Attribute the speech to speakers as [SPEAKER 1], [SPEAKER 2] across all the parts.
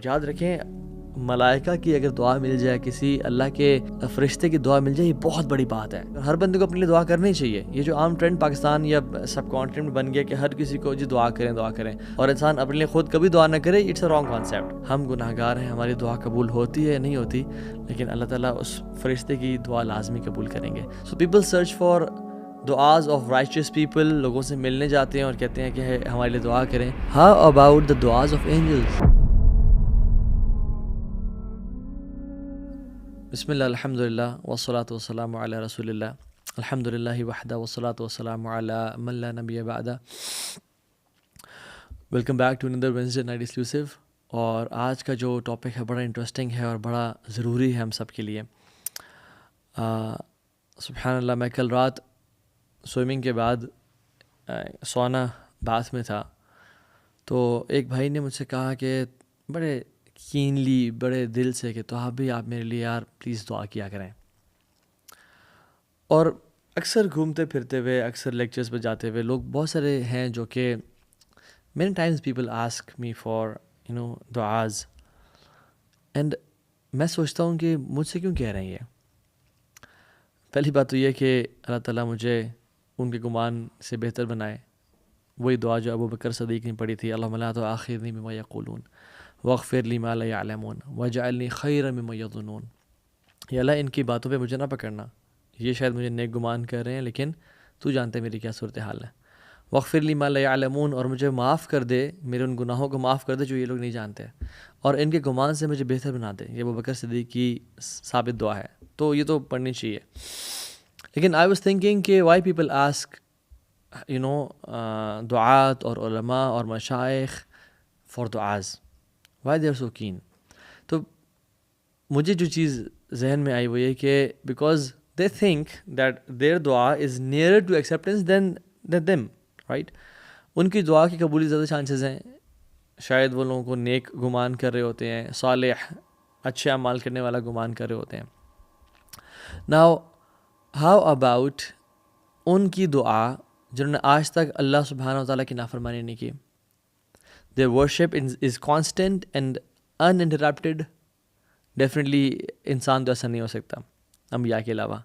[SPEAKER 1] یاد رکھیں ملائکہ کی اگر دعا مل جائے، کسی اللہ کے فرشتے کی دعا مل جائے، یہ بہت بڑی بات ہے. ہر بندے کو اپنے لیے دعا کرنی چاہیے. یہ جو عام ٹرینڈ پاکستان یا سب کانٹیننٹ میں بن گیا کہ ہر کسی کو جی دعا کریں اور انسان اپنے لیے خود کبھی دعا نہ کرے، اٹس اے رانگ کانسیپٹ. ہم گناہ گار ہیں، ہماری دعا قبول ہوتی ہے نہیں ہوتی، لیکن اللہ تعالیٰ اس فرشتے کی دعا لازمی قبول کریں گے. سو پیپل سرچ فار دعاز آف رائچیس پیپل. لوگوں سے ملنے جاتے ہیں اور کہتے ہیں کہ ہمارے لیے دعا کریں. ہاؤ اباؤٹ دا دعاز آف اینجلز؟ بسم اللہ الحمد للہ والصلاۃ والسلام علی رسول اللہ الحمد للہ وحدہ والصلاۃ والسلام علی من لا نبی بعدہ. ویلکم بیک ٹو اندر وینسڈے نائٹ ایکسکلوسیو. اور آج کا جو ٹاپک ہے بڑا انٹرسٹنگ ہے اور بڑا ضروری ہے ہم سب کے لیے. سبحان اللہ، میں کل رات سوئمنگ کے بعد سونا باتھ میں تھا، تو ایک بھائی نے مجھ سے کہا کہ بڑے کینلی، بڑے دل سے کہ تو آپ میرے لیے یار پلیز دعا کیا کریں. اور اکثر گھومتے پھرتے ہوئے، اکثر لیکچرز پہ جاتے ہوئے لوگ بہت سارے ہیں جو کہ many times people ask me for دعاز، اینڈ میں سوچتا ہوں کہ مجھ سے کیوں کہہ رہے ہیں یہ. پہلی بات تو یہ کہ اللہ تعالیٰ مجھے ان کے گمان سے بہتر بنائے. وہی دعا جو ابو بکر صدیق نے پڑھی تھی، اللہم لا تؤاخذنی بما یقولون واغفر لی ما لا یعلمون واجعلنی خیرا مما یظنون. یا اللہ ان کی باتوں پہ مجھے نہ پکڑنا، یہ شاید مجھے نیک گمان کر رہے ہیں لیکن تو جانتے میری کیا صورتحال ہے. واغفر لی ما لا یعلمون، اور مجھے معاف کر دے، میرے ان گناہوں کو معاف کر دے جو یہ لوگ نہیں جانتے، اور ان کے گمان سے مجھے بہتر بنا دے. یہ ابو بکر صدیق کی ثابت دعا ہے، تو یہ تو پڑھنی چاہیے. لیکن آئی واز تھنکنگ کہ وائی پیپل آسک دعات اور علماء اور مشائخ فار دعاز، why they are so keen. تو مجھے جو چیز ذہن میں آئی وہ یہ کہ because they think that their دعا is near to acceptance than them, right. ان کی دعا کی قبولی زیادہ چانسز ہیں. شاید وہ لوگوں کو نیک گمان کر رہے ہوتے ہیں، صالح اچھے اعمال کرنے والا گمان کر رہے ہوتے ہیں. ناؤ ہاؤ اباؤٹ ان کی دعا جنہوں نے آج تک اللہ سبحانہ و تعالیٰ کی نافرمانی نہیں کی؟ their worship is constant and uninterrupted. Definitely انسان تو ایسا نہیں ہو سکتا انبیاء کے علاوہ.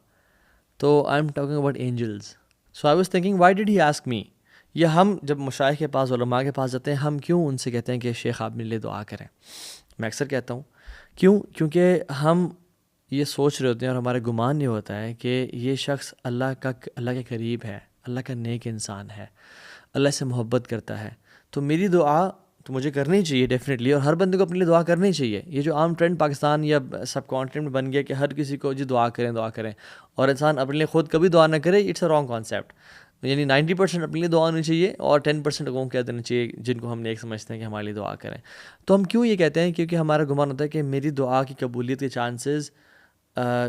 [SPEAKER 1] تو I am talking about angels. So I was thinking why did he ask me? یا ہم جب مشائخ کے پاس، علماء کے پاس جاتے ہیں، ہم کیوں ان سے کہتے ہیں کہ شیخ آپ میرے لیے دعا کریں؟ میں اکثر کہتا ہوں کیونکہ ہم یہ سوچ رہے ہوتے ہیں اور ہمارا گمان یہ ہوتا ہے کہ یہ شخص اللہ کے قریب ہے، اللہ کا نیک انسان ہے، اللہ سے محبت کرتا ہے، تو میری دعا تو مجھے کرنی چاہیے ڈیفینیٹلی، اور ہر بندے کو اپنے لیے دعا کرنی چاہیے. یہ جو عام ٹرینڈ پاکستان یا سب کانٹیننٹ میں بن گیا کہ ہر کسی کو جی دعا کریں اور انسان اپنے لیے خود کبھی دعا نہ کرے، اٹس اے رانگ کانسیپٹ. یعنی 90% اپنے لیے دعا ہونی چاہیے اور 10% لوگوں کو کہہ دینا چاہیے جن کو ہم نیک سمجھتے ہیں کہ ہمارے لیے دعا کریں. تو ہم کیوں یہ کہتے ہیں؟ کیونکہ ہمارا گمان ہوتا ہے کہ میری دعا کی قبولیت کے چانسز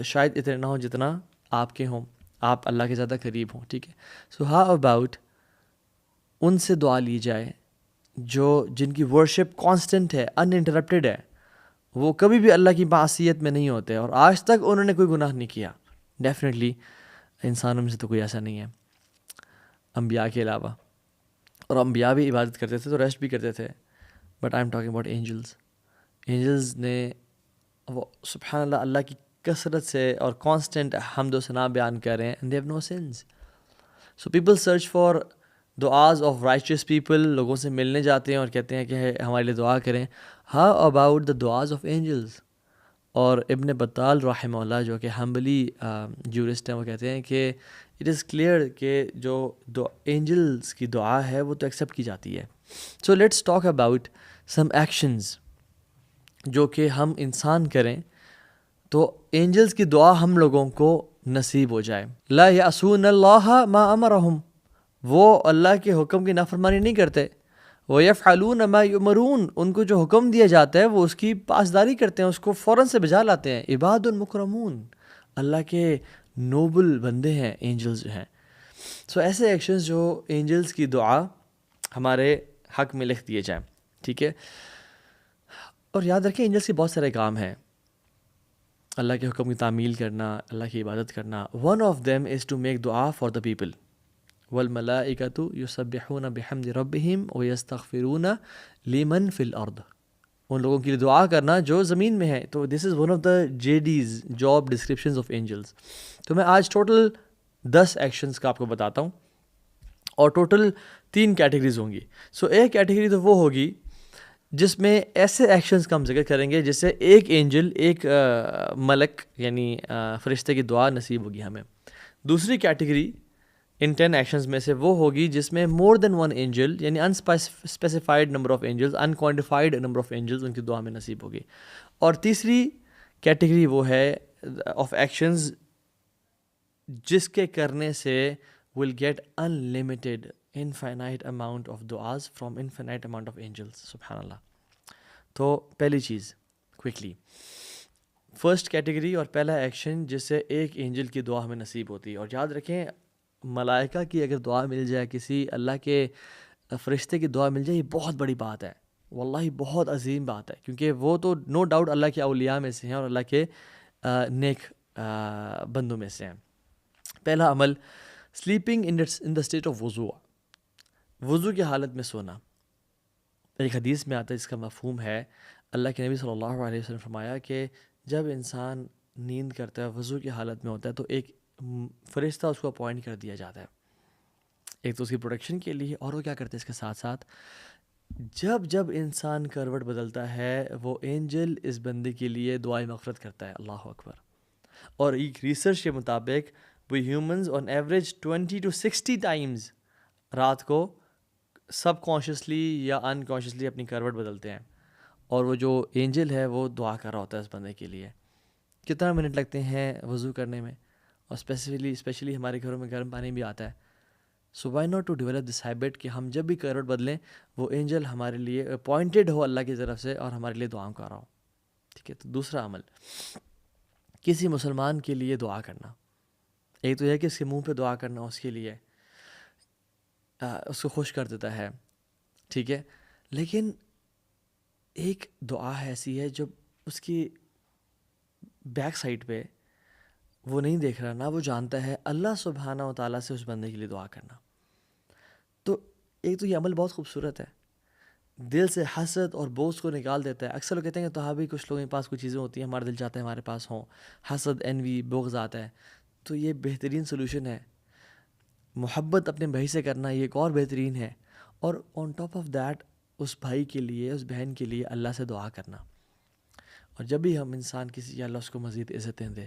[SPEAKER 1] شاید اتنے نہ ہوں جتنا آپ کے ہوں، آپ اللہ کے زیادہ قریب ہوں. ٹھیک ہے. سو ہاؤ اباؤٹ ان سے دعا لی جائے جن کی ورشپ کانسٹنٹ ہے، ان انٹرپٹیڈ ہے، وہ کبھی بھی اللہ کی معصیت میں نہیں ہوتے اور آج تک انہوں نے کوئی گناہ نہیں کیا. ڈیفینیٹلی انسانوں میں سے تو کوئی ایسا نہیں ہے انبیاء کے علاوہ، اور انبیاء بھی عبادت کرتے تھے تو ریسٹ بھی کرتے تھے. But I am talking about angels. Angels نے وہ سبحان اللہ اللہ کی کثرت سے اور کانسٹنٹ حمد و ثنا بیان کر رہے ہیں، and they have no sins. So people search for دعاز آف رائچیس پیپل. لوگوں سے ملنے جاتے ہیں اور کہتے ہیں کہ ہمارے لیے دعا کریں. ہاؤ اباؤٹ دا دعاز آف اینجلز؟ اور ابن بطال رحمہ اللہ جو کہ حنبلی جورسٹ ہیں، وہ کہتے ہیں کہ اٹ از کلیئر کہ جو اینجلز کی دعا ہے وہ تو ایکسیپٹ کی جاتی ہے. So let's talk about some actions جو کہ ہم انسان کریں تو اینجلز کی دعا ہم لوگوں کو نصیب ہو جائے. لا یعصون اللہ ما امرہم، وہ اللہ کے حکم کی نافرمانی نہیں کرتے. وَيَفْعَلُونَ مَا يُؤْمَرُونَ، ان کو جو حکم دیا جاتا ہے وہ اس کی پاسداری کرتے ہیں، اس کو فوراً سے بجا لاتے ہیں. عباد مکرمون، اللہ کے نوبل بندے ہیں اینجلز جو ہیں. سو ایسے ایکشنز جو اینجلز کی دعا ہمارے حق میں لکھ دیے جائیں. ٹھیک ہے. اور یاد رکھیں اینجلز کے بہت سارے کام ہیں، اللہ کے حکم کی تعمیل کرنا، اللہ کی عبادت کرنا. One of them is to make دعا فار دا پیپل. والملائکۃ یسبحون بحمد ربہم ویستغفرون لمن فی الارض. ان لوگوں کے لیے دعا کرنا جو زمین میں ہے. تو this is one of the JDs, job descriptions of angels. تو میں آج ٹوٹل 10 ایکشنز کا آپ کو بتاتا ہوں, اور ٹوٹل 3 کیٹیگریز ہوں گی. سو ایک کیٹیگری تو وہ ہوگی جس میں ایسے ایکشنز کا ہم ذکر کریں گے جس سے ایک اینجل, ایک ملک یعنی فرشتے کی دعا نصیب ہوگی ہمیں. دوسری کیٹیگری ان 10 ایکشنز میں سے وہ ہوگی جس میں مور دین ون اینجل یعنی specified number of angels, unquantified number of angels ان کی دعا میں نصیب ہوگی. اور تیسری کیٹیگری وہ ہے آف ایکشنز جس کے کرنے سے will get unlimited infinite amount of دعاز from infinite amount of angels. سبحان اللہ. تو پہلی چیز کوئکلی, فرسٹ کیٹیگری اور پہلا ایکشن جس سے ایک اینجل کی دعا ہمیں نصیب ہوتی ہے. اور یاد رکھیں, ملائکہ کی اگر دعا مل جائے, کسی اللہ کے فرشتے کی دعا مل جائے, یہ بہت بڑی بات ہے, واللہ بہت عظیم بات ہے, کیونکہ وہ تو نو ڈاؤٹ اللہ کے اولیاء میں سے ہیں اور اللہ کے نیک بندوں میں سے ہیں. پہلا عمل, sleeping in the state of وضو, وضو کی حالت میں سونا. ایک حدیث میں آتا ہے, اس کا مفہوم ہے, اللہ کے نبی صلی اللہ علیہ وسلم نے فرمایا کہ جب انسان نیند کرتا ہے, وضو کی حالت میں ہوتا ہے, تو ایک فرشتہ اس کو اپوائنٹ کر دیا جاتا ہے, ایک تو اس کی پروٹیکشن کے لیے, اور وہ کیا کرتے ہیں اس کے ساتھ ساتھ جب انسان کروٹ بدلتا ہے وہ اینجل اس بندے کے لیے دعائیں مغفرت کرتا ہے. اللہ اکبر. اور ایک ریسرچ کے مطابق وہ humans on average 20 to 60 Times رات کو سب کانشیسلی یا انکانشیسلی اپنی کروٹ بدلتے ہیں, اور وہ جو اینجل ہے وہ دعا کر رہا ہوتا ہے اس بندے کے لیے. کتنا منٹ لگتے ہیں وضو کرنے میں, اور اسپیشلی ہمارے گھروں میں گرم پانی بھی آتا ہے. So why not to develop this habit کہ ہم جب بھی کروٹ بدلیں وہ اینجل ہمارے لیے اپوائنٹڈ ہو اللہ کی طرف سے اور ہمارے لیے دعاؤں کر رہا ہو. ٹھیک ہے. تو دوسرا عمل, کسی مسلمان کے لیے دعا کرنا. ایک تو یہ کہ اس کے منہ پہ دعا کرنا اس کے لیے اس کو خوش کر دیتا ہے, ٹھیک ہے, لیکن ایک دعا ایسی ہے جو اس کی بیک سائڈ پہ وہ نہیں دیکھ رہا, نہ وہ جانتا ہے, اللہ سبحانہ و تعالیٰ سے اس بندے کے لیے دعا کرنا. تو ایک تو یہ عمل بہت خوبصورت ہے, دل سے حسد اور بغض کو نکال دیتا ہے. اکثر لوگ کہتے ہیں کہ تو بھی کچھ لوگوں کے پاس کچھ چیزیں ہوتی ہیں, ہمارا دل چاہتا ہے ہمارے پاس ہوں, حسد, انوی, بغض آتا ہے. تو یہ بہترین سلوشن ہے, محبت اپنے بھائی سے کرنا, یہ ایک اور بہترین ہے. اور آن ٹاپ آف دیٹ اس بھائی کے لیے, اس بہن کے لیے اللہ سے دعا کرنا. اور جب بھی ہم انسان کسی, یا اللہ اس کو مزید عزتیں دے,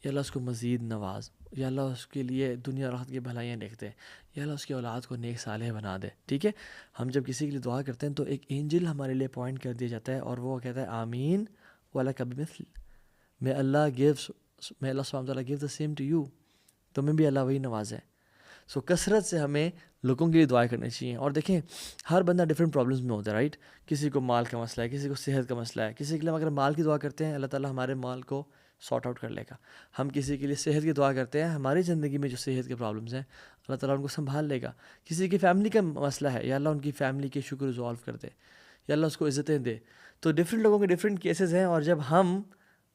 [SPEAKER 1] یا اللہ اس کو مزید نواز, یا اللہ اس کے لیے دنیا اور آخرت کی بھلائیاں دیکھتے, یا اللہ اس کی اولاد کو نیک صالح بنا دے. ٹھیک ہے. ہم جب کسی کے لیے دعا کرتے ہیں تو ایک اینجل ہمارے لیے اپوائنٹ کر دیا جاتا ہے, اور وہ کہتا ہے آمین وَلَكَ بِمِثْلِ, میں اللہ سبحانہ وتعالیٰ give the same to you, تمہیں بھی اللہ وہی نوازے. سو کثرت سے ہمیں لوگوں کے لیے دعائیں کرنی چاہیے. اور دیکھیں, ہر بندہ ڈفرینٹ پرابلمس میں ہوتا ہے, رائٹ. کسی کو مال کا مسئلہ ہے, کسی کو صحت کا مسئلہ ہے. کسی کے لیے اگر مال کی دعا کرتے ہیں اللہ تعالیٰ ہمارے مال کو سارٹ آؤٹ کر لے گا. ہم کسی کے لیے صحت کی دعا کرتے ہیں, ہماری زندگی میں جو صحت کے پرابلمس ہیں اللہ تعالیٰ ان کو سنبھال لے گا. کسی کی فیملی کا مسئلہ ہے, یا اللہ ان کی فیملی کے شکر ریزالو کر دے, یا اللہ اس کو عزتیں دے. تو ڈفرینٹ لوگوں کے ڈفرینٹ کیسز ہیں, اور جب ہم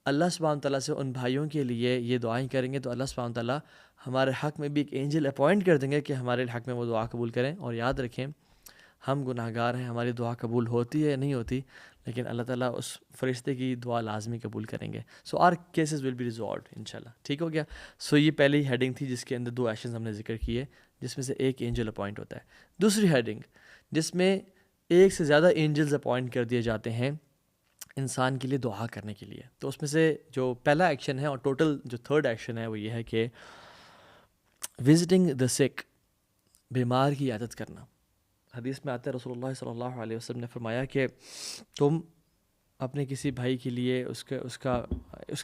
[SPEAKER 1] اللہ سبحانہ تعالیٰ سے ان بھائیوں کے لیے یہ دعائیں کریں گے تو اللہ سبحانہ تعالیٰ ہمارے حق میں بھی ایک اینجل اپوائنٹ کر دیں گے کہ ہمارے حق میں وہ دعا قبول کریں. اور یاد رکھیں, ہم گناہ گار ہیں, ہماری دعا قبول ہوتی ہے یا نہیں ہوتی, لیکن اللہ تعالیٰ اس فرشتے کی دعا لازمی قبول کریں گے. So our cases will be resolved انشاءاللہ. ٹھیک ہو گیا. سو یہ پہلی ہیڈنگ تھی جس کے اندر 2 ایکشنز ہم نے ذکر کیے, جس میں سے ایک اینجل اپوائنٹ ہوتا ہے. دوسری ہیڈنگ جس میں ایک سے زیادہ اینجلز اپوائنٹ کر دیے جاتے ہیں انسان کے لیے دعا کرنے کے لیے. تو اس میں سے جو پہلا ایکشن ہے, اور ٹوٹل جو تھرڈ ایکشن ہے, وہ یہ ہے کہ وزٹنگ دا سک, بیمار کی عیادت کرنا. حدیث میں آتا ہے رسول اللہ صلی اللہ علیہ وسلم نے فرمایا کہ تم اپنے کسی بھائی کے لیے اس کی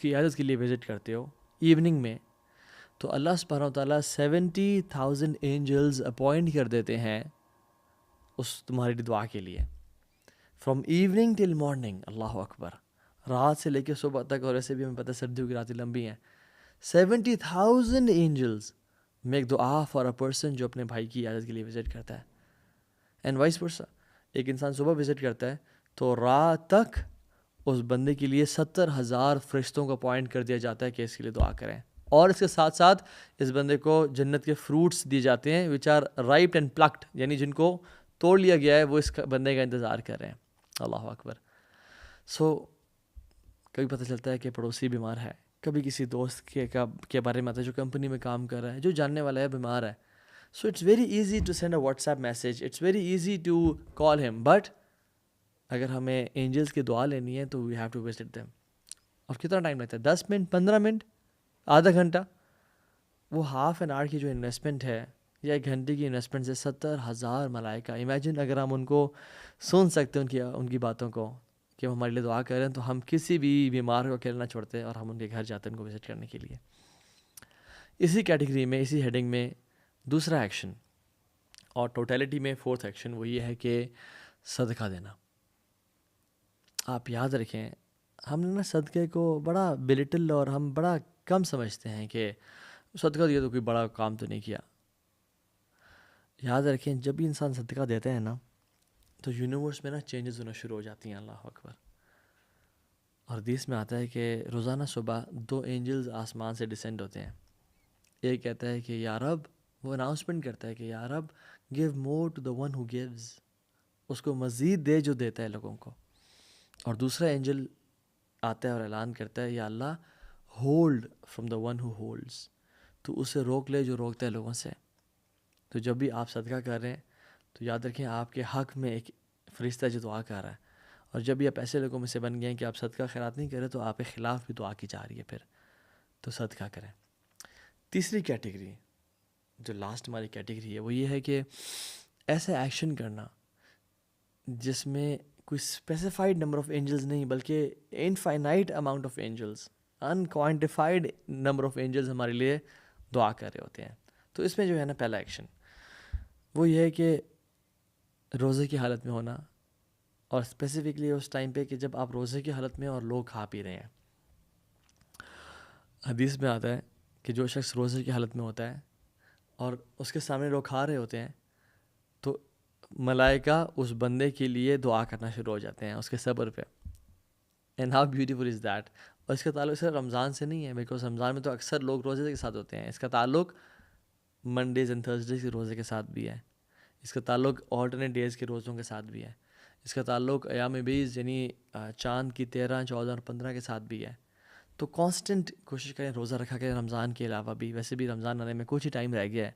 [SPEAKER 1] عیادت کے لیے وزٹ کرتے ہو ایوننگ میں, تو اللہ سبحانہ و تعالیٰ 70,000 اینجلز اپوائنٹ کر دیتے ہیں اس تمہاری دعا کے لیے, فرام ایوننگ ٹل مارننگ. اللہ اکبر. رات سے لے کے صبح تک, اور ایسے بھی ہمیں پتہ ہے سردیوں کی راتیں لمبی ہیں. 70,000 اینجلز میک دعا فار اے پرسن جو اپنے بھائی کی عیادت کے لیے وزٹ کرتا ہے. اینڈ وائس ورسا, ایک انسان صبح وزٹ کرتا ہے تو رات تک اس بندے کے لیے 70,000 فرشتوں کو اپوائنٹ کر دیا جاتا ہے کہ اس کے لیے دعا کریں. اور اس کے ساتھ ساتھ اس بندے کو جنت کے فروٹس دیے جاتے ہیں وچ آر رائپڈ اینڈ پلکڈ, یعنی جن کو توڑ لیا گیا ہے وہ اس بندے کا انتظار کر رہے ہیں. اللہ اکبر. سو کبھی پتہ چلتا ہے کہ پڑوسی بیمار ہے, کبھی کسی دوست کے بارے میں آتا ہے جو کمپنی میں کام کر رہا ہے, جو جاننے والا ہے بیمار ہے. So it's very easy to send a WhatsApp message, it's very easy to call him, but اگر ہمیں اینجلس کی دعا لینی ہے تو we have to visit them. اور کتنا ٹائم لگتا ہے؟ 10 منٹ, 15 منٹ, آدھا گھنٹہ. وہ ہاف این آور کی جو انویسٹمنٹ ہے یا 1 گھنٹے کی انویسٹمنٹ سے 70,000 ملائکہ. امیجن اگر ہم ان کو سن سکتے ان کی باتوں کو کہ وہ ہمارے لیے دعا کریں, تو ہم کسی بھی بیمار کو اکیلا نہ چھوڑتے اور ہم ان کے گھر جاتے ان کو وزٹ کرنے کے لیے. اسی کیٹیگری میں, اسی ہیڈنگ میں دوسرا ایکشن اور ٹوٹیلٹی میں 4تھ ایکشن وہ یہ ہے کہ صدقہ دینا. آپ یاد رکھیں, ہم نے نا صدقے کو بڑا بلٹل اور ہم بڑا کم سمجھتے ہیں کہ صدقہ دیا تو کوئی بڑا کام تو نہیں کیا. یاد رکھیں, جب بھی انسان صدقہ دیتے ہیں نا تو یونیورس میں نا چینجز ہونا شروع ہو جاتی ہیں. اللہ اکبر. اور حدیث میں آتا ہے کہ روزانہ صبح 2 اینجلز آسمان سے ڈسینڈ ہوتے ہیں. ایک کہتا ہے کہ یا رب, وہ اناؤنسمنٹ کرتا ہے کہ یا رب give more to the one who gives, اس کو مزید دے جو دیتا ہے لوگوں کو. اور دوسرا اینجل آتا ہے اور اعلان کرتا ہے یا اللہ hold from the one who holds, تو اسے روک لے جو روکتا ہے لوگوں سے. تو جب بھی آپ صدقہ کر رہے ہیں تو یاد رکھیں آپ کے حق میں ایک فرشتہ جو دعا کر رہا ہے. اور جب بھی آپ ایسے لوگوں میں سے بن گئے ہیں کہ آپ صدقہ خیرات نہیں کریں تو آپ کے خلاف بھی دعا کی جا رہی ہے پھر, تو صدقہ کریں. تیسری کیٹیگری, جو لاسٹ ہماری کیٹیگری ہے, وہ یہ ہے کہ ایسا ایکشن کرنا جس میں کوئی اسپیسیفائڈ نمبر آف اینجلز نہیں بلکہ infinite amount of angels, unquantified number of angels ہمارے لیے دعا کر رہے ہوتے ہیں. تو اس میں جو ہے نا پہلا ایکشن وہ یہ ہے کہ روزے کی حالت میں ہونا, اور اسپیسیفکلی اس ٹائم پہ کہ جب آپ روزے کی حالت میں اور لوگ کھا پی رہے ہیں. حدیث میں آتا ہے کہ جو شخص روزے کی حالت میں ہوتا ہے اور اس کے سامنے لوگ کھا رہے ہوتے ہیں تو ملائکہ اس بندے کے لیے دعا کرنا شروع ہو جاتے ہیں اس کے صبر پہ. And how beautiful is that. اور اس کا تعلق صرف رمضان سے نہیں ہے, بیکاز رمضان میں تو اکثر لوگ روزے کے ساتھ ہوتے ہیں. اس کا تعلق منڈیز اینڈ تھرسڈیز کے روزے کے ساتھ بھی ہے. اس کا تعلق آلٹرنیٹ ڈیز کے روزوں کے ساتھ بھی ہے. اس کا تعلق ایام بیز یعنی چاند کی 13, 14 اور 15 کے ساتھ بھی ہے. تو کانسٹنٹ کوشش کریں روزہ رکھا کریں رمضان کے علاوہ بھی. ویسے بھی رمضان آنے میں کچھ ہی ٹائم رہ گیا ہے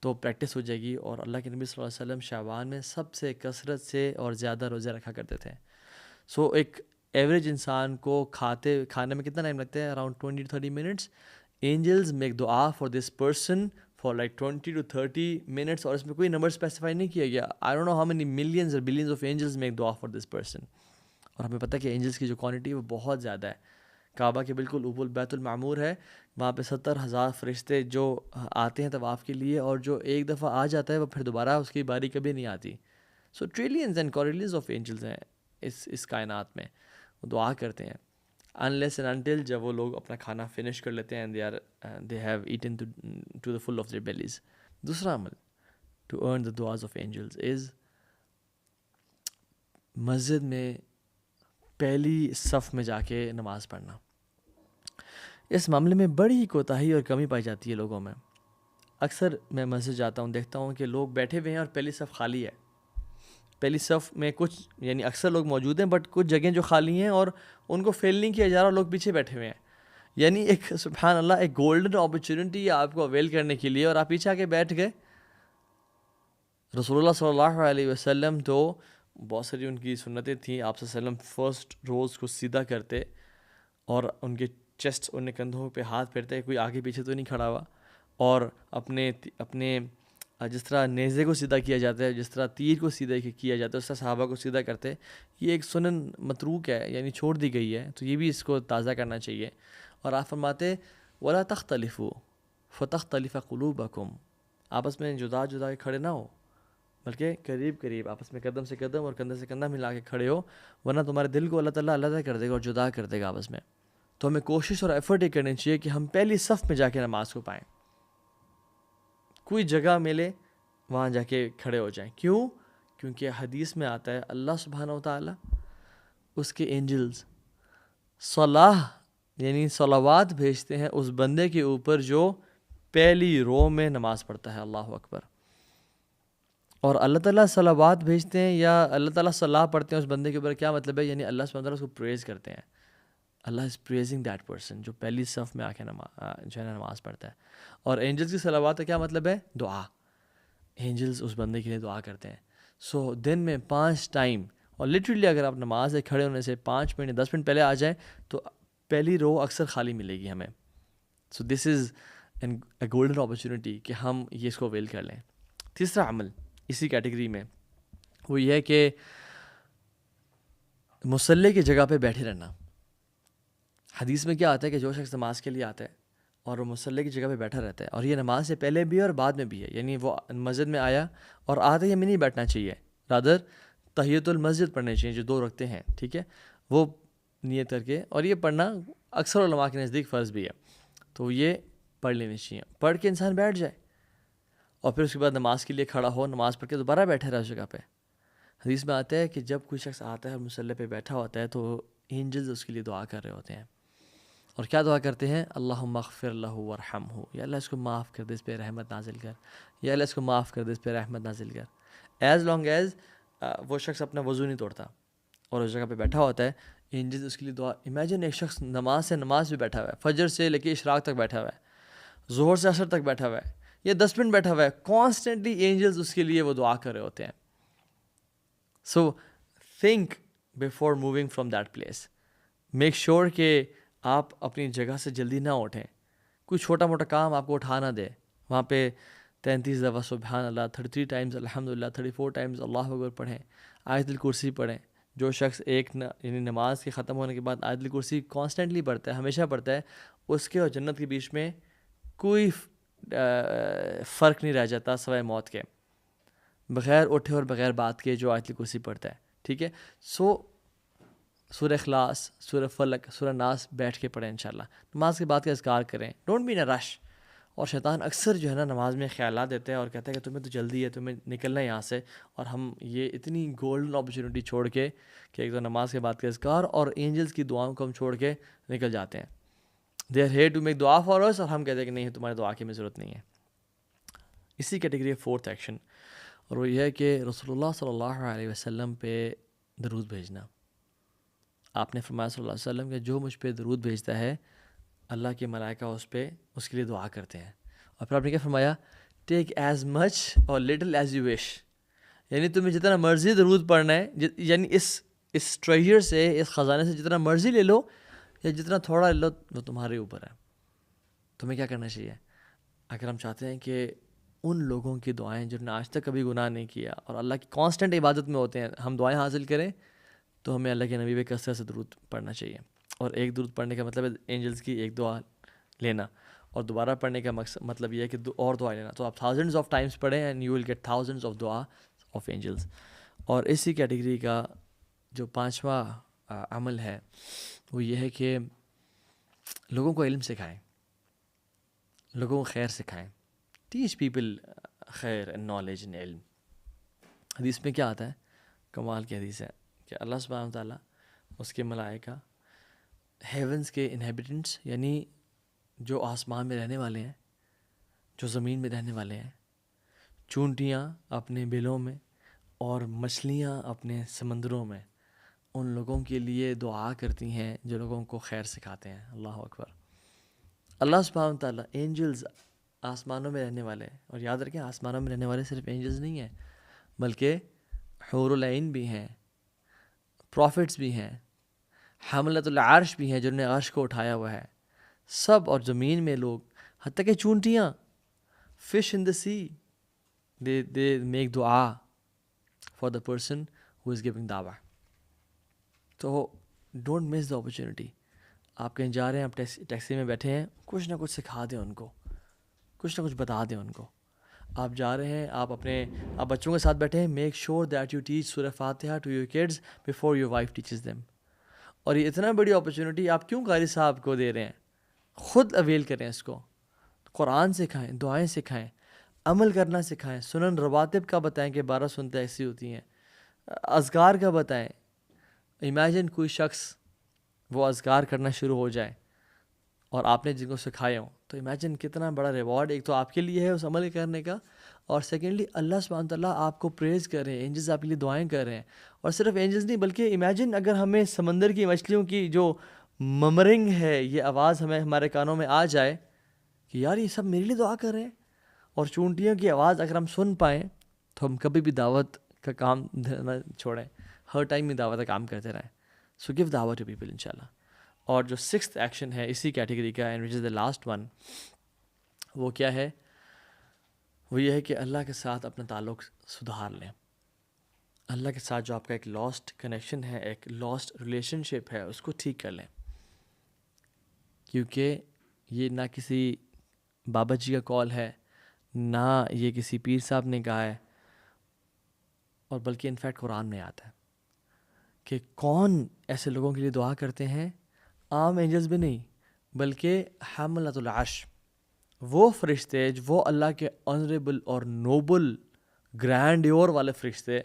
[SPEAKER 1] تو پریکٹس ہو جائے گی. اور اللہ کے نبی صلی اللہ علیہ وسلم شعبان میں سب سے کثرت سے اور زیادہ روزے رکھا کرتے تھے. سو ایک ایوریج انسان کو کھانے میں کتنا ٹائم لگتا ہے؟ Around 20 to 30 minutes. Angels make دعا for this person for like 20 to 30 minutes. اور اس میں کوئی نمبر اسپیسیفائی نہیں کیا گیا. I don't know how many millions اور بلینز آف اینجلز میک دعا فار دس پرسن. اور ہمیں پتہ ہے کہ اینجلز کی جو کوانٹٹی ہے وہ بہت زیادہ ہے. کعبہ کے بالکل اوپر بیت المعمور ہے, وہاں پہ 70,000 فرشتے جو آتے ہیں طواف کے لیے, اور جو ایک دفعہ آ جاتا ہے وہ پھر دوبارہ اس کی باری کبھی نہیں آتی. سو ٹریلینز اینڈ کوریلینز آف اینجلز ہیں اس کائنات میں, وہ دعا کرتے ہیں unless and until جب وہ لوگ اپنا کھانا فنش کر لیتے ہیں and they have eaten to the full of their bellies. دوسرا عمل to earn the du'as of angels is مسجد میں پہلی صف میں جا کے نماز پڑھنا. اس معاملے میں بڑی ہی کوتاہی اور کمی پائی جاتی ہے لوگوں میں. اکثر میں مسجد جاتا ہوں, دیکھتا ہوں کہ لوگ بیٹھے ہوئے ہیں اور پہلی صف خالی ہے. پہلی صف میں کچھ یعنی اکثر لوگ موجود ہیں بٹ کچھ جگہیں جو خالی ہیں اور ان کو فیل نہیں کیا جا رہا, لوگ پیچھے بیٹھے ہوئے ہیں. یعنی ایک سبحان اللہ ایک گولڈن اپرچونٹی ہے آپ کو اویل کرنے کے لیے, اور آپ پیچھے آ کے بیٹھ گئے. رسول اللہ صلی اللہ علیہ وسلم تو بہت ساری ان کی سنتیں تھیں. آپ صلی اللہ علیہ وسلم فرسٹ روز کو سیدھا کرتے اور ان کے چیسٹ ان کندھوں پہ ہاتھ پھیرتے, کوئی آگے پیچھے تو نہیں کھڑا ہوا, اور اپنے جس طرح نیزے کو سیدھا کیا جاتا ہے, جس طرح تیر کو سیدھا کیا جاتا ہے, اس طرح صحابہ کو سیدھا کرتے. یہ ایک سنن متروک ہے, یعنی چھوڑ دی گئی ہے, تو یہ بھی اس کو تازہ کرنا چاہیے. اور آپ فرماتے وَلَا تَخْتَلِفُوا فَتَخْتَلِفَ قُلُوبَكُمْ, آپس میں جدا جدا کھڑے نہ ہو بلکہ قریب قریب آپس میں قدم سے قدم اور کندھے سے کندھا ملا کے کھڑے ہو, ورنہ تمہارے دل کو اللہ تعالیٰ علیحدہ کر دے گا اور جدا کر دے گا آپس میں. تو ہمیں کوشش اور ایفرٹ یہ کرنی چاہیے کہ ہم پہلی صف میں جا کے نماز کو پائیں. کوئی جگہ ملے وہاں جا کے کھڑے ہو جائیں. کیوں؟ کیونکہ حدیث میں آتا ہے اللہ سبحانہ و تعالیٰ اس کے اینجلز صلاح یعنی صلوات بھیجتے ہیں اس بندے کے اوپر جو پہلی رو میں نماز پڑھتا ہے. اللہ اکبر. اور اللہ تعالیٰ صلوات بھیجتے ہیں یا اللہ تعالیٰ صلاح پڑھتے ہیں اس بندے کے اوپر، کیا مطلب ہے؟ یعنی اللہ سبحانہ وتعالیٰ اس کو پریز کرتے ہیں. اللہ از پریزنگ دیٹ پرسن جو پہلی صف میں آ کے جو ہے نا نماز پڑھتا ہے. اور اینجلس کی صلوات کا کیا مطلب ہے؟ دعا. اینجلس اس بندے کے لیے دعا کرتے ہیں. سو دن میں 5 ٹائم، اور لٹرلی اگر آپ نماز سے کھڑے ہونے سے 5 منٹ 10 منٹ پہلے آ جائیں تو پہلی رو اکثر خالی ملے گی ہمیں. سو this is a golden opportunity کہ ہم یہ اس کو اویل کر لیں. تیسرا عمل اسی کیٹیگری میں وہ یہ ہے کہ مصلی کی جگہ پہ بیٹھے رہنا. حدیث میں کیا آتا ہے کہ جو شخص نماز کے لیے آتا ہے اور وہ مصلی کی جگہ پہ بیٹھا رہتا ہے، اور یہ نماز سے پہلے بھی ہے اور بعد میں بھی ہے، یعنی وہ مسجد میں آیا اور آتے ہی ہمیں نہیں بیٹھنا چاہیے، رادر تحیۃ المسجد پڑھنے چاہیے جو 2 رکعتیں ہیں، ٹھیک ہے، وہ نیت کر کے، اور یہ پڑھنا اکثر علماء کے نزدیک فرض بھی ہے، تو یہ پڑھ لینی چاہیے. پڑھ کے انسان بیٹھ جائے اور پھر اس کے بعد نماز کے لیے کھڑا ہو، نماز پڑھ کے دوبارہ بیٹھے رہے اس جگہ پہ. حدیث میں آتا ہے کہ جب کوئی شخص آتا ہے اور مصلی پہ بیٹھا ہوتا ہے تو اینجلز اس کے لیے دعا کر رہے ہوتے ہیں. اور کیا دعا کرتے ہیں؟ اللہم اغفر لہ ورحمہ، یا اللہ اس کو معاف کر دے، اس پہ رحمت نازل کر، یا اللہ اس کو معاف کر دے، اس پہ رحمت نازل کر. ایز لانگ ایز وہ شخص اپنا وضو نہیں توڑتا اور اس جگہ پہ بیٹھا ہوتا ہے، اینجلز اس کے لیے دعا. امیجن ایک شخص نماز سے نماز پہ بیٹھا ہوا ہے، فجر سے لے کے اشراق تک بیٹھا ہوا ہے، ظہر سے عصر تک بیٹھا ہوا ہے، یا 10 منٹ بیٹھا ہوا ہے، کانسٹنٹلی اینجلز اس کے لیے وہ دعا کر رہے ہوتے ہیں. So think before moving from that place. Make sure کہ آپ اپنی جگہ سے جلدی نہ اٹھیں. کوئی چھوٹا موٹا کام آپ کو اٹھا نہ دے. وہاں پہ 33 دفعہ سبحان اللہ، 33 ٹائمز الحمدللہ، 34 ٹائمز اللہ اکبر پڑھیں، آیت الکرسی پڑھیں. جو شخص یعنی نماز کے ختم ہونے کے بعد آیت الکرسی کانسٹنٹلی پڑھتا ہے، ہمیشہ پڑھتا ہے، اس کے اور جنت کے بیچ میں کوئی فرق نہیں رہ جاتا سوائے موت کے، بغیر اٹھے اور بغیر بات کے جو آیت الکرسی پڑھتا ہے، ٹھیک ہے. سو سورہ اخلاص، سورہ فلق، سورہ ناس بیٹھ کے پڑھیں انشاءاللہ. نماز کے بعد کا اذکار کریں، ڈونٹ بی ان اے رش. اور شیطان اکثر جو ہے نا نماز میں خیالات دیتے ہیں اور کہتا ہے کہ تمہیں تو جلدی ہے، تمہیں نکلنا ہے یہاں سے، اور ہم یہ اتنی گولڈن اپرچونیٹی چھوڑ کے کہ ایک تو نماز کے بعد کا اذکار اور اینجلز کی دعاؤں کو ہم چھوڑ کے نکل جاتے ہیں. They are here to make دعا فار اس، اور ہم کہتے ہیں کہ نہیں تمہارے دعا کی ہمیں ضرورت نہیں ہے. اسی کیٹیگری ہے 4تھ ایکشن، اور وہ یہ ہے کہ رسول اللہ صلی اللہ علیہ وسلم پہ درود بھیجنا. آپ نے فرمایا صلی اللہ علیہ وسلم کہ جو مجھ پہ درود بھیجتا ہے اللہ کے ملائکہ اس کے لیے دعا کرتے ہیں. اور پھر آپ نے کیا فرمایا؟ ٹیک ایز مچ اور لٹل ایز یو وش. یعنی تمہیں جتنا مرضی درود پڑھنا ہے، یعنی اس ٹریجر سے، اس خزانے سے جتنا مرضی لے لو یا جتنا تھوڑا لے لو، وہ تمہارے اوپر ہے. تمہیں کیا کرنا چاہیے؟ اگر ہم چاہتے ہیں کہ ان لوگوں کی دعائیں جنہوں نے آج تک کبھی گناہ نہیں کیا اور اللہ کی کانسٹنٹ عبادت میں ہوتے ہیں، ہم دعائیں حاصل کریں، تو ہمیں اللہ کے نبی پہ کثرت سے درود پڑھنا چاہیے. اور ایک درود پڑھنے کا مطلب ہے اینجلز کی ایک دعا لینا، اور دوبارہ پڑھنے کا مطلب یہ ہے کہ اور دعا لینا. تو آپ تھاؤزنڈز آف ٹائمز پڑھیں and you will get thousands of دعا آف اینجلز. اور اسی کیٹیگری کا جو 5واں عمل ہے وہ یہ ہے کہ لوگوں کو علم سکھائیں، لوگوں کو خیر سکھائیں. ٹیچ پیپل خیر اینڈ نالج اینڈ علم. حدیث میں کیا آتا ہے؟ کمال کی حدیث ہے کہ اللہ سبحانہ وتعالیٰ، اس کے ملائکہ، ہیونس کے انہیبیٹنٹس یعنی جو آسمان میں رہنے والے ہیں، جو زمین میں رہنے والے ہیں، چونٹیاں اپنے بلوں میں اور مچھلیاں اپنے سمندروں میں، ان لوگوں کے لیے دعا کرتی ہیں جو لوگوں کو خیر سکھاتے ہیں. اللہ اکبر. اللہ سبحانہ وتعالیٰ، اینجلز آسمانوں میں رہنے والے ہیں. اور یاد رکھیں آسمانوں میں رہنے والے صرف اینجلز نہیں ہیں، بلکہ حور العین بھی ہیں، پروفٹس بھی ہیں، حملۃ العرش بھی ہیں جنہوں نے عرش کو اٹھایا ہوا ہے، سب. اور زمین میں لوگ، حتیٰ کہ چونٹیاں، fish in the sea, they make دعا for the person who is giving دعویٰ. تو ڈونٹ مس دا اپرچونیٹی. آپ کہیں جا رہے ہیں، آپ ٹیکسی میں بیٹھے ہیں، کچھ نہ کچھ سکھا دیں ان کو، کچھ نہ کچھ بتا دیں ان کو. آپ جا رہے ہیں، آپ بچوں کے ساتھ بیٹھے ہیں، make sure that you teach سورہ فاتحہ to your kids before your wife teaches them. اور یہ اتنا بڑی اپرچونیٹی آپ کیوں قاری صاحب کو دے رہے ہیں؟ خود اویل کریں اس کو. قرآن سکھائیں، دعائیں سکھائیں، عمل کرنا سکھائیں. سنن رواتب کا بتائیں کہ 12 سنتیں ایسی ہوتی ہیں، اذکار کا بتائیں. امیجن کوئی شخص وہ اذکار کرنا شروع ہو جائے اور آپ نے جن کو سکھائے ہوں، تو امیجن کتنا بڑا ریوارڈ ایک تو آپ کے لیے ہے اس عمل کرنے کا، اور سیکنڈلی اللہ سبحانہ تعالیٰ آپ کو پریز کر رہے ہیں, اینجلز آپ کے لیے دعائیں کر رہے ہیں. اور صرف اینجلز نہیں بلکہ امیجن اگر ہمیں سمندر کی مچھلیوں کی جو ممرنگ ہے یہ آواز ہمیں ہمارے کانوں میں آ جائے کہ یار یہ سب میرے لیے دعا کر رہے ہیں, اور چونٹیوں کی آواز اگر ہم سن پائیں تو ہم کبھی بھی دعوت کا کام نہ چھوڑیں, ہر ٹائم میں دعوت کا کام کرتے رہیں. سو گیو دعوت ٹو پیپل انشاءاللہ. اور جو سکستھ ایکشن ہے اسی کیٹیگری کا and which is the last one, وہ کیا ہے؟ وہ یہ ہے کہ اللہ کے ساتھ اپنا تعلق سدھار لیں. اللہ کے ساتھ جو آپ کا ایک لاسٹ کنیکشن ہے, ایک لاسٹ ریلیشن شپ ہے, اس کو ٹھیک کر لیں. کیونکہ یہ نہ کسی بابا جی کا کال ہے, نہ یہ کسی پیر صاحب نے کہا ہے, اور بلکہ انفیکٹ قرآن میں آتا ہے کہ کون ایسے لوگوں کے لیے دعا کرتے ہیں, عام اینجلز بھی نہیں بلکہ حملۃ العرش, وہ فرشتے وہ اللہ کے آنریبل اور نوبل گرینڈیور والے فرشتے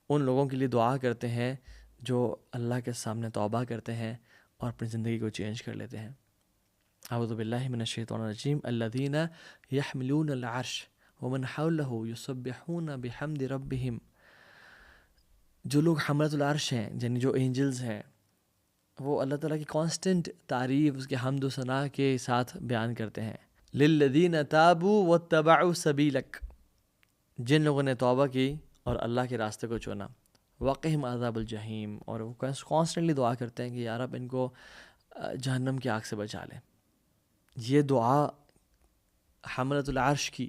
[SPEAKER 1] ان لوگوں کے لیے دعا کرتے ہیں جو اللہ کے سامنے توبہ کرتے ہیں اور اپنی زندگی کو چینج کر لیتے ہیں. اعوذ باللہ من الشیطان الرجیم. الذین یحملون العرش ومن حولہ یسبحون بحمد ربہم. جو لوگ حملۃ العرش ہیں یعنی جو اینجلز ہیں وہ اللہ تعالیٰ کی کانسٹنٹ تعریف, اس کے حمد و ثناء کے ساتھ بیان کرتے ہیں. للذین تابوا واتبعوا سبیلک, جن لوگوں نے توبہ کی اور اللہ کے راستے کو چنا. وقہم عذاب الجحیم, اور وہ کانسٹنٹلی دعا کرتے ہیں کہ یار اب ان کو جہنم کی آگ سے بچا لیں. یہ دعا حملۃ العرش کی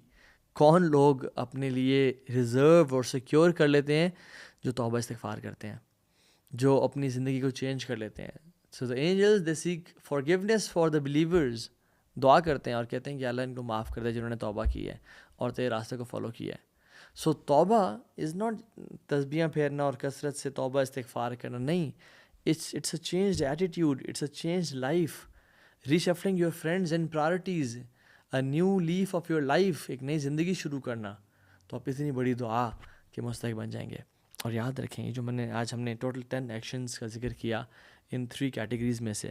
[SPEAKER 1] کون لوگ اپنے لیے ریزرو اور سیکیور کر لیتے ہیں؟ جو توبہ استغفار کرتے ہیں, جو اپنی زندگی کو چینج کر لیتے ہیں. سو the angels they seek forgiveness for the believers, دعا کرتے ہیں اور کہتے ہیں کہ اللہ ان کو معاف کر دے جنہوں نے توبہ کی ہے اور تیرے راستے کو فالو کیا ہے. سو توبہ از ناٹ تسبیحاں پھیرنا اور کثرت سے توبہ استغفار کرنا, نہیں. It's a changed attitude, it's a changed life, reshuffling your friends and priorities, a new leaf of your life, ایک نئی زندگی شروع کرنا. تو آپ اتنی بڑی دعا کے مستحق بن جائیں گے. اور یاد رکھیں جو ہم نے ٹوٹل 10 ایکشنز کا ذکر کیا ان 3 کیٹیگریز میں سے,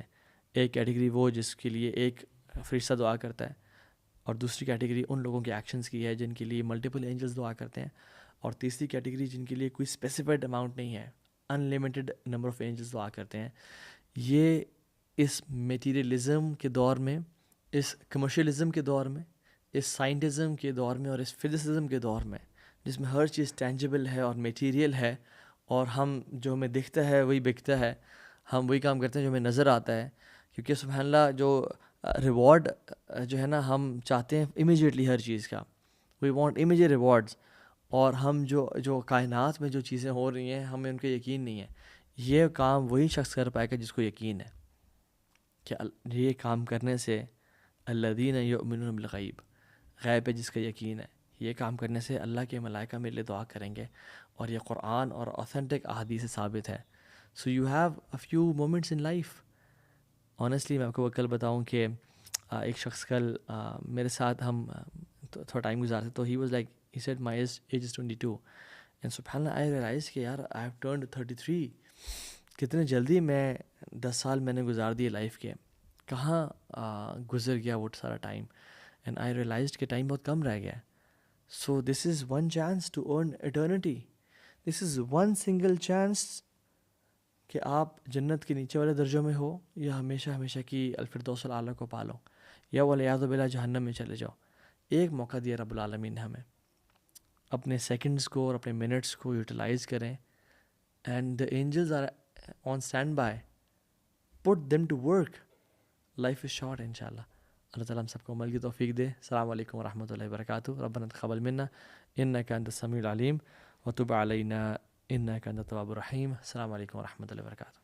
[SPEAKER 1] ایک کیٹیگری وہ جس کے لیے ایک فرشتہ دعا کرتا ہے, اور دوسری کیٹیگری ان لوگوں کے ایکشنز کی ہے جن کے لیے ملٹیپل اینجلز دعا کرتے ہیں, اور تیسری کیٹیگری جن کے لیے کوئی اسپیسیفائڈ اماؤنٹ نہیں ہے, ان لمیٹڈ نمبر آف اینجلز دعا کرتے ہیں. یہ اس میٹیریلزم کے دور میں, اس کمرشلزم کے دور میں, اس سائنٹزم کے دور میں اور اس فزسزم کے دور میں جس میں ہر چیز ٹینجیبل ہے اور میٹیریل ہے, اور ہم جو ہمیں دکھتا ہے وہی بکتا ہے, ہم وہی کام کرتے ہیں جو ہمیں نظر آتا ہے. کیونکہ سبحان اللہ جو ریوارڈ جو ہے نا ہم چاہتے ہیں امیجیٹلی ہر چیز کا, وی وانٹ امیجیٹ ریوارڈز, اور ہم جو کائنات میں جو چیزیں ہو رہی ہیں ہمیں ان کا یقین نہیں ہے. یہ کام وہی شخص کر پائے گا جس کو یقین ہے کہ یہ کام کرنے سے الذین یؤمنون بالغیب, غیب پہ جس کا یقین ہے, یہ کام کرنے سے اللہ کے ملائکہ میرے لیے دعا کریں گے, اور یہ قرآن اور اوتھینٹک احادیث سے ثابت ہے. So you have a few moments in life. Honestly میں آپ کو کل بتاؤں کہ ایک شخص کل میرے ساتھ ہم تھوڑا ٹائم گزارتے, تو he was like he said my age is 22 and سبحان اللہ آئی ریئلائز کہ یار آئی ہیو ٹرنڈ 33, کتنے جلدی میں 10 سال میں نے گزار دیے لائف کے, کہاں گزر گیا وہ سارا ٹائم, اینڈ آئی ریئلائزڈ کہ ٹائم بہت کم رہ گیا. So this is one chance to earn eternity, this is one single chance کہ آپ جنت کے نیچے والے درجوں میں ہو یا ہمیشہ ہمیشہ کی الفردوس الاعلیٰ کو پالو, یا والعیاذ باللہ جہنم میں چلے جاؤ. ایک موقع دیا رب العالمین نے ہمیں, اپنے سیکنڈز کو اور اپنے منٹس کو یوٹیلائز کریں, and the angels are on standby, put them to work. Life is short انشاءاللہ. اللہ تعالیٰ ہم سب کو عمل کی توفیق دے. السلام علیکم ورحمۃ اللہ وبرکاتہ. ربنا تقبل منا انک انت السمیع العلیم وتب علینا انک انت التواب الرحیم. السلام علیکم ورحمۃ اللہ وبرکاتہ.